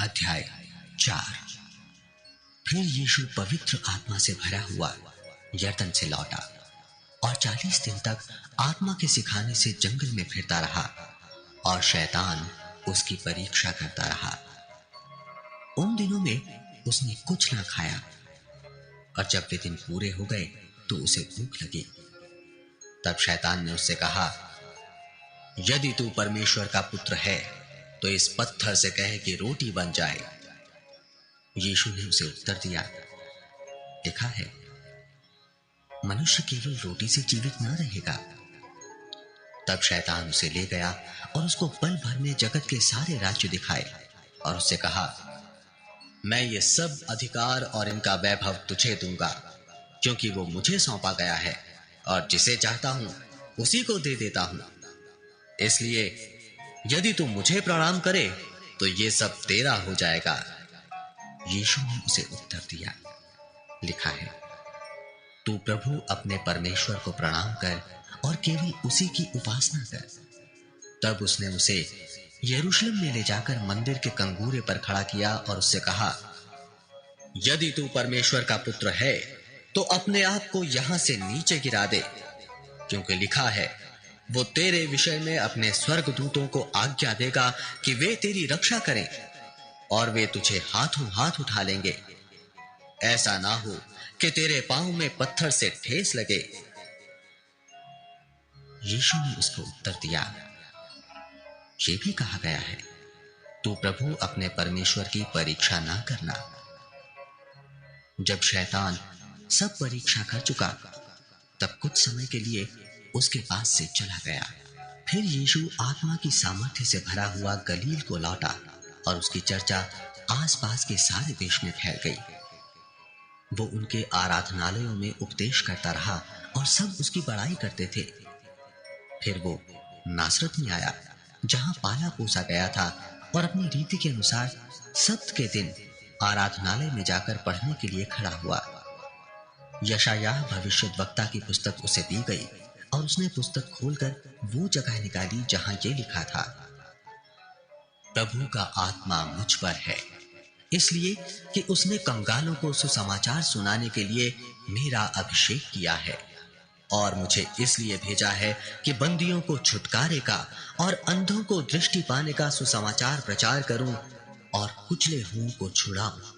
अध्याय 4। फिर यीशु पवित्र आत्मा से भरा हुआ यरदन से लौटा और 40 दिन तक आत्मा के सिखाने से जंगल में फिरता रहा और शैतान उसकी परीक्षा करता रहा। उन दिनों में उसने कुछ ना खाया और जब वे दिन पूरे हो गए तो उसे भूख लगी। तब शैतान ने उससे कहा, यदि तू परमेश्वर का पुत्र है तो इस पत्थर से कहे कि रोटी बन जाए। यीशु ने उसे उत्तर दिया, लिखा है, मनुष्य केवल रोटी से जीवित न रहेगा। तब शैतान उसे ले गया और उसको पल भर में जगत के सारे राज्य दिखाए और उससे कहा, मैं ये सब अधिकार और इनका वैभव तुझे दूंगा, क्योंकि वो मुझे सौंपा गया है और जिसे चाहता हूं उसी को दे देता हूं। इसलिए यदि तू मुझे प्रणाम करे तो ये सब तेरा हो जाएगा। यीशु ने उसे उत्तर दिया, लिखा है, तू प्रभु अपने परमेश्वर को प्रणाम कर और केवल उसी की उपासना कर। तब उसने उसे यरूशलेम में ले जाकर मंदिर के कंगूरे पर खड़ा किया और उससे कहा, यदि तू परमेश्वर का पुत्र है तो अपने आप को यहां से नीचे गिरा दे, क्योंकि लिखा है, वो तेरे विषय में अपने स्वर्गदूतों को आज्ञा देगा कि वे तेरी रक्षा करें और वे तुझे हाथों हाथ उठा लेंगे, ऐसा ना हो कि तेरे पांव में पत्थर से ठेस लगे। यीशु ने उसको उत्तर दिया, ये भी कहा गया है, तू प्रभु अपने परमेश्वर की परीक्षा ना करना। जब शैतान सब परीक्षा कर चुका तब कुछ समय के लिए उसके पास से चला गया। फिर यीशु आत्मा की सामर्थ्य से भरा हुआ गलील को लौटा और उसकी चर्चा आसपास के सारे देश में फैल गई। वो उनके आराधनालयों में उपदेश करता रहा और सब उसकी बड़ाई करते थे। फिर वो नासरत में आया, जहां पाला पोसा गया था, और अपनी रीति के अनुसार सब्त के दिन आराधनालय में जाकर पढ़ने के लिए खड़ा हुआ। यशायाह भविष्यद्वक्ता की पुस्तक उसे दी गई और उसने पुस्तक खोलकर वो जगह निकाली जहां ये लिखा था, प्रभु का आत्मा मुझ पर है, इसलिए कि उसने कंगालों को सुसमाचार सुनाने के लिए मेरा अभिषेक किया है और मुझे इसलिए भेजा है कि बंदियों को छुटकारे का और अंधों को दृष्टि पाने का सुसमाचार प्रचार करूं और कुचले हुओं को छुड़ाऊं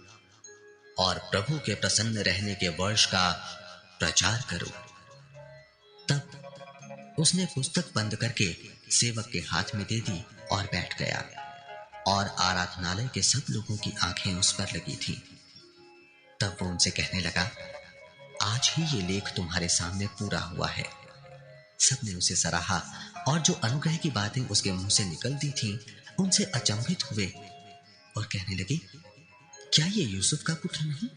और प्रभु के प्रसन्न रहने के वर्ष का प्रचार करूं। तब उसने पुस्तक बंद करके सेवक के हाथ में दे दी और बैठ गया और आराधनालय के सब लोगों की आंखें उस पर लगी थीं। तब वो उनसे कहने लगा, आज ही ये लेख तुम्हारे सामने पूरा हुआ है। सबने उसे सराहा और जो अनुग्रह की बातें उसके मुंह से निकलती थीं उनसे अचंभित हुए और कहने लगे, क्या ये यूसुफ का पुत्र नहीं?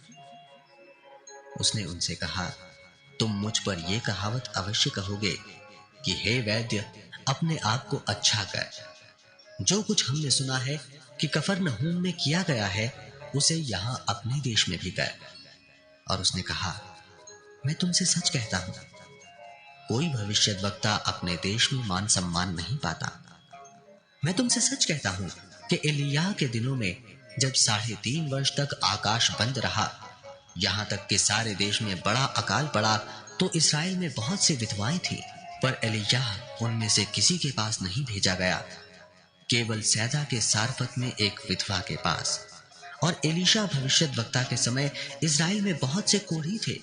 उसने उनसे कहा, तुम मुझ पर यह कहावत अवश्य कहोगे कि हे वैद्य, अपने आप को अच्छा कर। जो कुछ हमने सुना है कि कफरनहूम में किया गया है उसे यहां अपने देश में भी कर। और उसने कहा, मैं तुमसे सच कहता हूं, कोई भविष्यद्वक्ता अपने देश में मान सम्मान नहीं पाता। मैं तुमसे सच कहता हूं कि एलिय्याह के दिनों में जब 3.5 वर्ष तक आकाश बंद रहा, यहां तक कि सारे देश में बड़ा अकाल पड़ा, तो इस्राएल में बहुत सी विधवाएं थी, पर एलिय्याह उनमें से किसी के पास नहीं भेजा गया, केवल सैदा के सारफत में एक विधवा के पास। और एलीशा भविष्यद्वक्ता के समय इस्राएल में बहुत से कोढ़ी थे,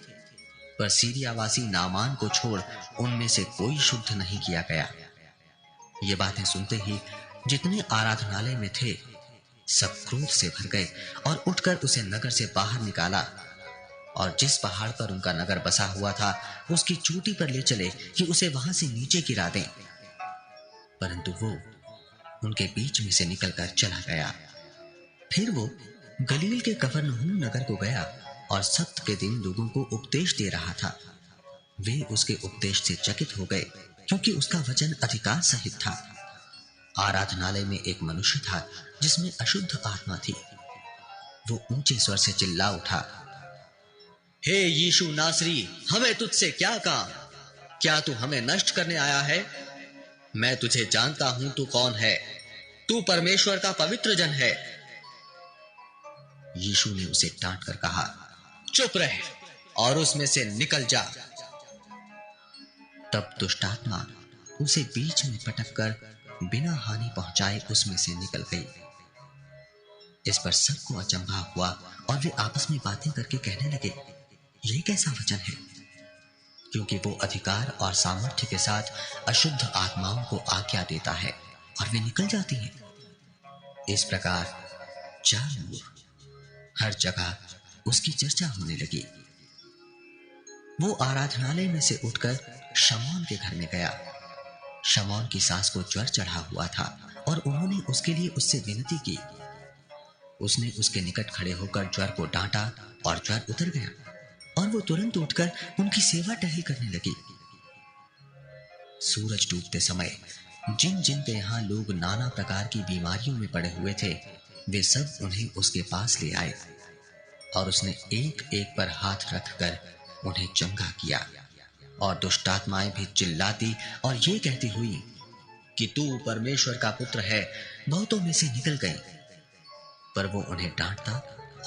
पर सीरियावासी नामान को छोड़ उनमें से कोई शुद्ध नहीं किया गया। ये बातें सुनते ही जितने आराधनालय में थे सब क्रोध से भर गए और उठकर उसे नगर से बाहर निकाला और जिस पहाड़ पर उनका नगर बसा हुआ था उसकी चोटी पर ले चले कि उसे वहां से नीचे गिरा दें। परंतु वो उनके बीच में से निकलकर चला गया। फिर वो गलील के कफरनहूम नगर को गया और सब्त के दिन लोगों को उपदेश दे रहा था। वे उसके उपदेश से चकित हो गए, क्योंकि उसका वचन अधिकार सहित था। आराधनालय में एक मनुष्य था जिसमें अशुद्ध आत्मा थी। वो ऊंचे स्वर से चिल्ला उठा, हे यीशु नासरी, हमें तुझसे क्या काम? क्या तू हमें नष्ट करने आया है? मैं तुझे जानता हूं तू कौन है। तू परमेश्वर का पवित्र जन है। यीशु ने उसे डांट कर कहा, चुप रह और उसमें से निकल जा। तब दुष्टात्मा उसे बीच में पटक कर बिना हानि पहुंचाए उसमें से निकल गई। इस पर सबको अचंभा हुआ और वे आपस में बातें करके कहने लगे, ये कैसा वचन है, क्योंकि वो अधिकार और सामर्थ्य के साथ अशुद्ध आत्माओं को आज्ञा देता है और वे निकल जाती हैं। इस प्रकार चारों ओर हर जगह उसकी चर्चा होने लगी। वो आराधनालय में से उठकर शमौन के घर में गया। शमौन की सास को ज्वर चढ़ा हुआ था और उन्होंने उसके लिए उससे विनती की। उसने उसके निकट खड़े होकर ज्वर को डांटा और ज्वर उतर गया और वो तुरंत उठकर उनकी सेवा टहल करने लगी। सूरज डूबते समय जिन जिन के यहाँ लोग नाना प्रकार की बीमारियों में पड़े हुए थे, वे सब उन्हें उसके पास ले आए और उसने एक एक पर हाथ रखकर उन्हें चंगा किया। और दुष्टात्माएं भी चिल्लाती और ये कहती हुई कि तू परमेश्वर का पुत्र है, बहुतों में से निकल गई। पर वो उन्हें डांटता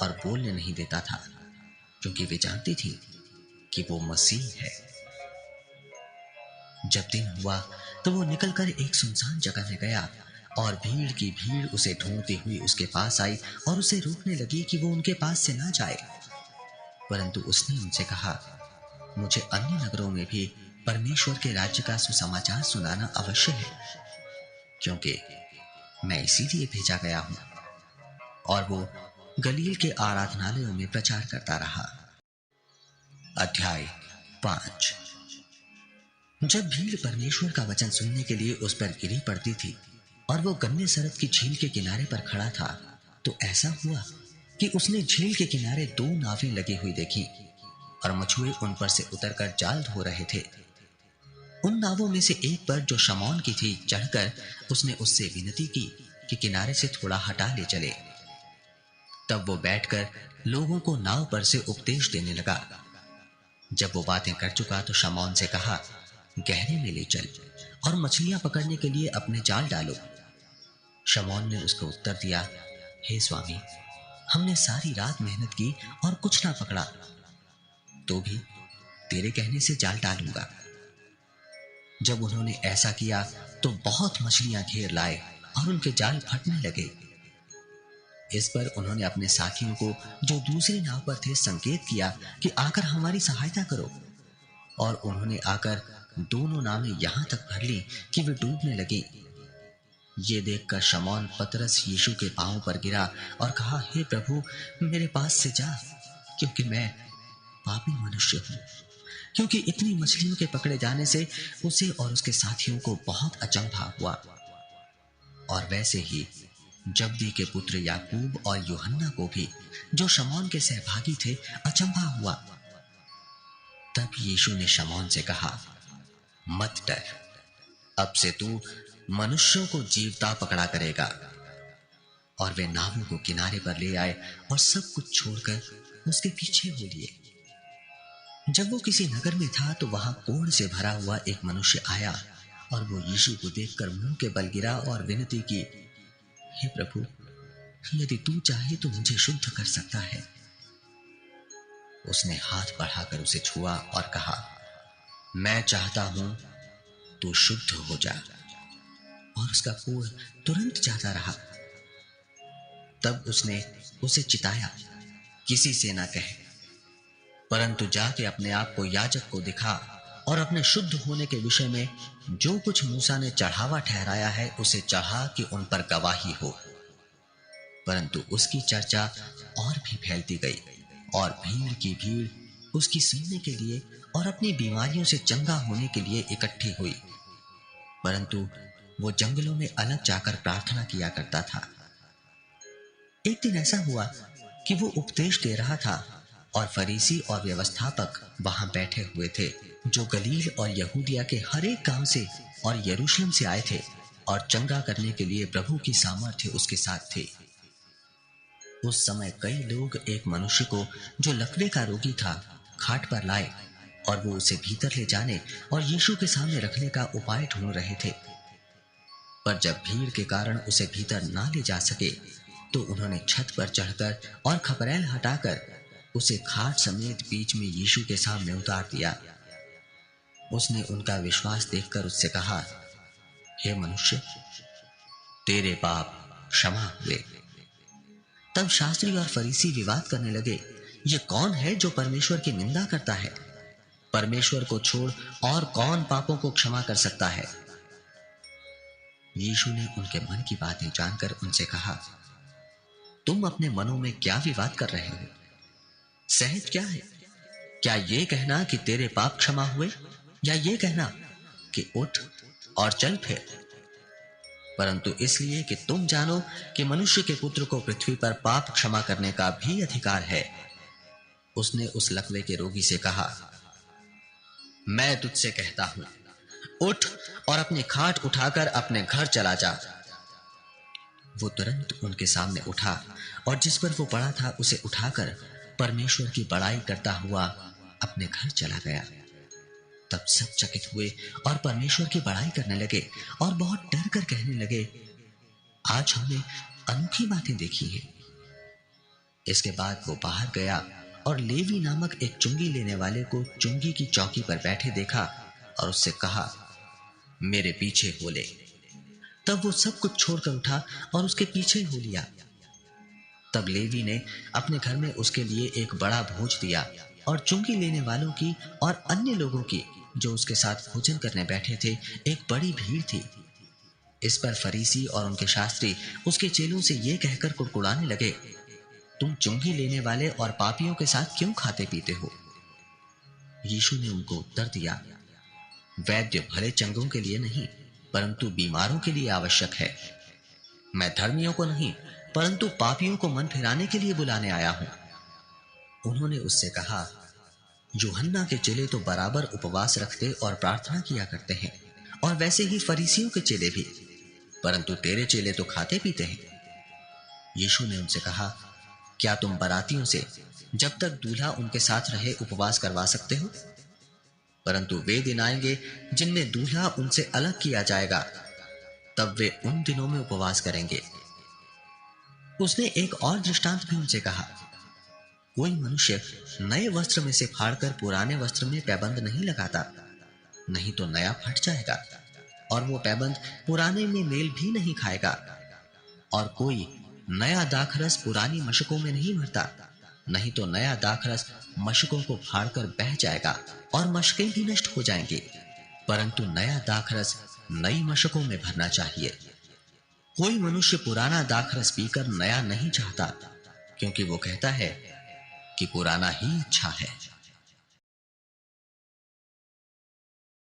और बोलने नहीं देता था, क्योंकि वे जानती थी कि वो मसीह है। जब दिन हुआ तो वो निकलकर एक सुनसान जगह में गया और भीड़ की भीड़ उसे ढूंढती हुई उसके पास आई और उसे रोकने लगी कि वो उनके पास से ना जाए। परंतु उसने उनसे कहा, मुझे अन्य नगरों में भी परमेश्वर के राज्य का सुसमाचार सुनाना अवश्य है, क्योंकि मैं इसीलिए भेजा गया हूं। और वो गलील के आराधनालयों में प्रचार करता रहा। अध्याय 5। जब भीड़ परमेश्वर का वचन सुनने के लिए उस पर गिरी पड़ती थी और वो गन्नेसरत की झील के किनारे पर खड़ा था, तो ऐसा हुआ कि उसने झील के किनारे 2 नावें लगी हुई देखी और मछुए उन पर से उतरकर जाल धो रहे थे। उन नावों में से एक पर, जो शमौन की थी, चढ़कर उसने उससे विनती की कि किनारे से थोड़ा हटा ले चले। तब वो बैठकर लोगों को नाव पर से उपदेश देने लगा। जब वो बातें कर चुका तो शमौन से कहा, गहरे में ले चल और मछलियां पकड़ने के लिए अपने जाल डालो। शमौन ने उसको उत्तर दिया, हे स्वामी, हमने सारी रात मेहनत की और कुछ ना पकड़ा, तो भी तेरे कहने से जाल डालूंगा। जब उन्होंने ऐसा किया तो बहुत मछलियां घेर लाए और उनके जाल फटने लगे। इस पर उन्होंने अपने साथियों को, जो दूसरी नाव पर थे, संकेत किया कि आकर हमारी सहायता करो। और उन्होंने आकर दोनों नावें यहां तक भर ली कि वे डूबने लगी। ये देखकर शमौन पतरस यीशु के पांवों पर गिरा और कहा, हे प्रभु, मेरे पास से जा, क्योंकि मैं पापी मनुष्य हूं। क्योंकि इतनी मछलियों के पकड़े जाने से उसे और उसके साथियों को बहुत अचंभा हुआ। और वैसे ही जब्दी के पुत्र याकूब और यूहन्ना को भी, जो शमौन के सहभागी थे, अचंभा हुआ। तब यीशु ने शमौन से कहा, मत डर, अब से तू मनुष्यों को जीवता पकड़ा करेगा। और वे नावों को किनारे पर ले आए और सब कुछ छोड़कर उसके पीछे हो लिए। जब वो किसी नगर में था तो वहां कोढ़ से भरा हुआ एक मनुष्य आया और वो यीशु को देखकर मुंह के बल गिरा और विनती की, हे प्रभु, यदि तू चाहे तो मुझे शुद्ध कर सकता है। उसने हाथ बढ़ाकर उसे छुआ और कहा, मैं चाहता हूं, तू शुद्ध हो जा। और उसका कोढ़ तुरंत जाता रहा। तब उसने उसे चिताया, किसी से ना कहे, परंतु जाके अपने आप को याजक को दिखा और अपने शुद्ध होने के विषय में जो कुछ मूसा ने चढ़ावा ठहराया है उसे चढ़ा कि उन पर गवाही हो। परंतु उसकी चर्चा और भी फैलती गई और भीड़ की भीड़ उसकी सुनने के लिए और अपनी बीमारियों से चंगा होने के लिए इकट्ठी हुई। परंतु वो जंगलों में अलग जाकर प्रार्थना किया करता था। एक दिन ऐसा हुआ कि वो उपदेश दे रहा था और फरीसी और व्यवस्थापक वहां बैठे हुए थे, जो गलील और यहूदिया के हर एक गांव से और यरूशलेम से आए थे और चंगा करने के लिए प्रभु की सामर्थ्य उसके साथ थे। उस समय कई लोग एक मनुष्य को, जो लकवे का रोगी था, खाट पर लाए और वो उसे भीतर ले जाने और यीशु के सामने रखने का उपाय ढूंढ रहे थे। पर जब भीड़ के कारण उसे भीतर ना ले जा सके तो उन्होंने छत पर चढ़कर और खपरेल हटाकर उसे खाट समेत बीच में यीशु के सामने उतार दिया। उसने उनका विश्वास देखकर उससे कहा, हे मनुष्य, तेरे पाप क्षमा हुए। तब शास्त्री और फरीसी विवाद करने लगे, ये कौन है जो परमेश्वर की निंदा करता है? परमेश्वर को छोड़ और कौन पापों को क्षमा कर सकता है? यीशु ने उनके मन की बातें जानकर उनसे कहा, तुम अपने मनों में क्या विवाद कर रहे हो? सहज क्या है? क्या ये कहना कि तेरे पाप क्षमा हुए, या ये कहना कि उठ और चल फिर? परंतु इसलिए कि तुम जानो कि मनुष्य के पुत्र को पृथ्वी पर पाप क्षमा करने का भी अधिकार है। उसने उस लकवे के रोगी से कहा, मैं तुझसे कहता हूं, उठ और अपनी खाट उठाकर अपने घर चला जा। वो तुरंत उनके सामने उठा और जिस पर वो पड़ा था उसे उठाकर परमेश्वर की बड़ाई करता हुआ अपने घर चला गया। तब सब चकित हुए और परमेश्वर की बड़ाई करने लगे और बहुत डर कर कहने लगे, आज हमने अनोखी बातें देखी हैं। इसके बाद वो बाहर गया और लेवी नामक एक चुंगी लेने वाले को चुंगी की चौकी पर बैठे देखा और उससे कहा, मेरे पीछे हो ले। तब वो सब कुछ छोड़कर उठा और उसके पीछे हो लिया। तब लेवी ने अपने घर में उसके लिए एक बड़ा भोज दिया और चुंगी लेने वालों की और अन्य लोगों की जो उसके साथ भोजन करने बैठे थे एक बड़ी भीड़ थी। इस पर फरीसी और उनके शास्त्री उसके चेलों से ये कहकर कुड़कुड़ाने लगे, तुम चुंगी लेने वाले और पापियों के साथ क्यों खाते पीते हो? यीशु ने उनको उत्तर दिया, वैद्य भले चंगों के लिए नहीं परंतु बीमारों के लिए आवश्यक है। मैं धर्मियों को नहीं परंतु पापियों को मन फिराने के लिए बुलाने आया हूं। उन्होंने उससे कहा, यूहन्ना के चेले तो बराबर उपवास रखते और प्रार्थना किया करते हैं, और वैसे ही फरीसियों के चेले भी, परंतु तेरे चेले तो खाते पीते हैं। यीशु ने उनसे कहा, क्या तुम बरातियों से जब तक दूल्हा उनके साथ रहे उपवास करवा सकते हो? परंतु वे दिन आएंगे जिनमें दूल्हा उनसे अलग किया जाएगा, तब वे उन दिनों में उपवास करेंगे। उसने एक और दृष्टांत भी उनसे कहा, कोई मनुष्य नए वस्त्र में से फाड़कर पुराने वस्त्र में पैबंद नहीं लगाता, नहीं तो नया फट जाएगा और वो पैबंद पुराने में मेल भी नहीं खाएगा। और कोई नया दाखरस पुरानी मशकों में नहीं भरता, नहीं तो नया दाखरस मशकों को फाड़कर बह जाएगा और मशकें भी नष्ट हो जाएंगी, परंतु नया दाखरस नई मशकों में भरना चाहिए। कोई मनुष्य पुराना दाखरस पीकर नया नहीं चाहता, क्योंकि वो कहता है कि पुराना ही अच्छा है।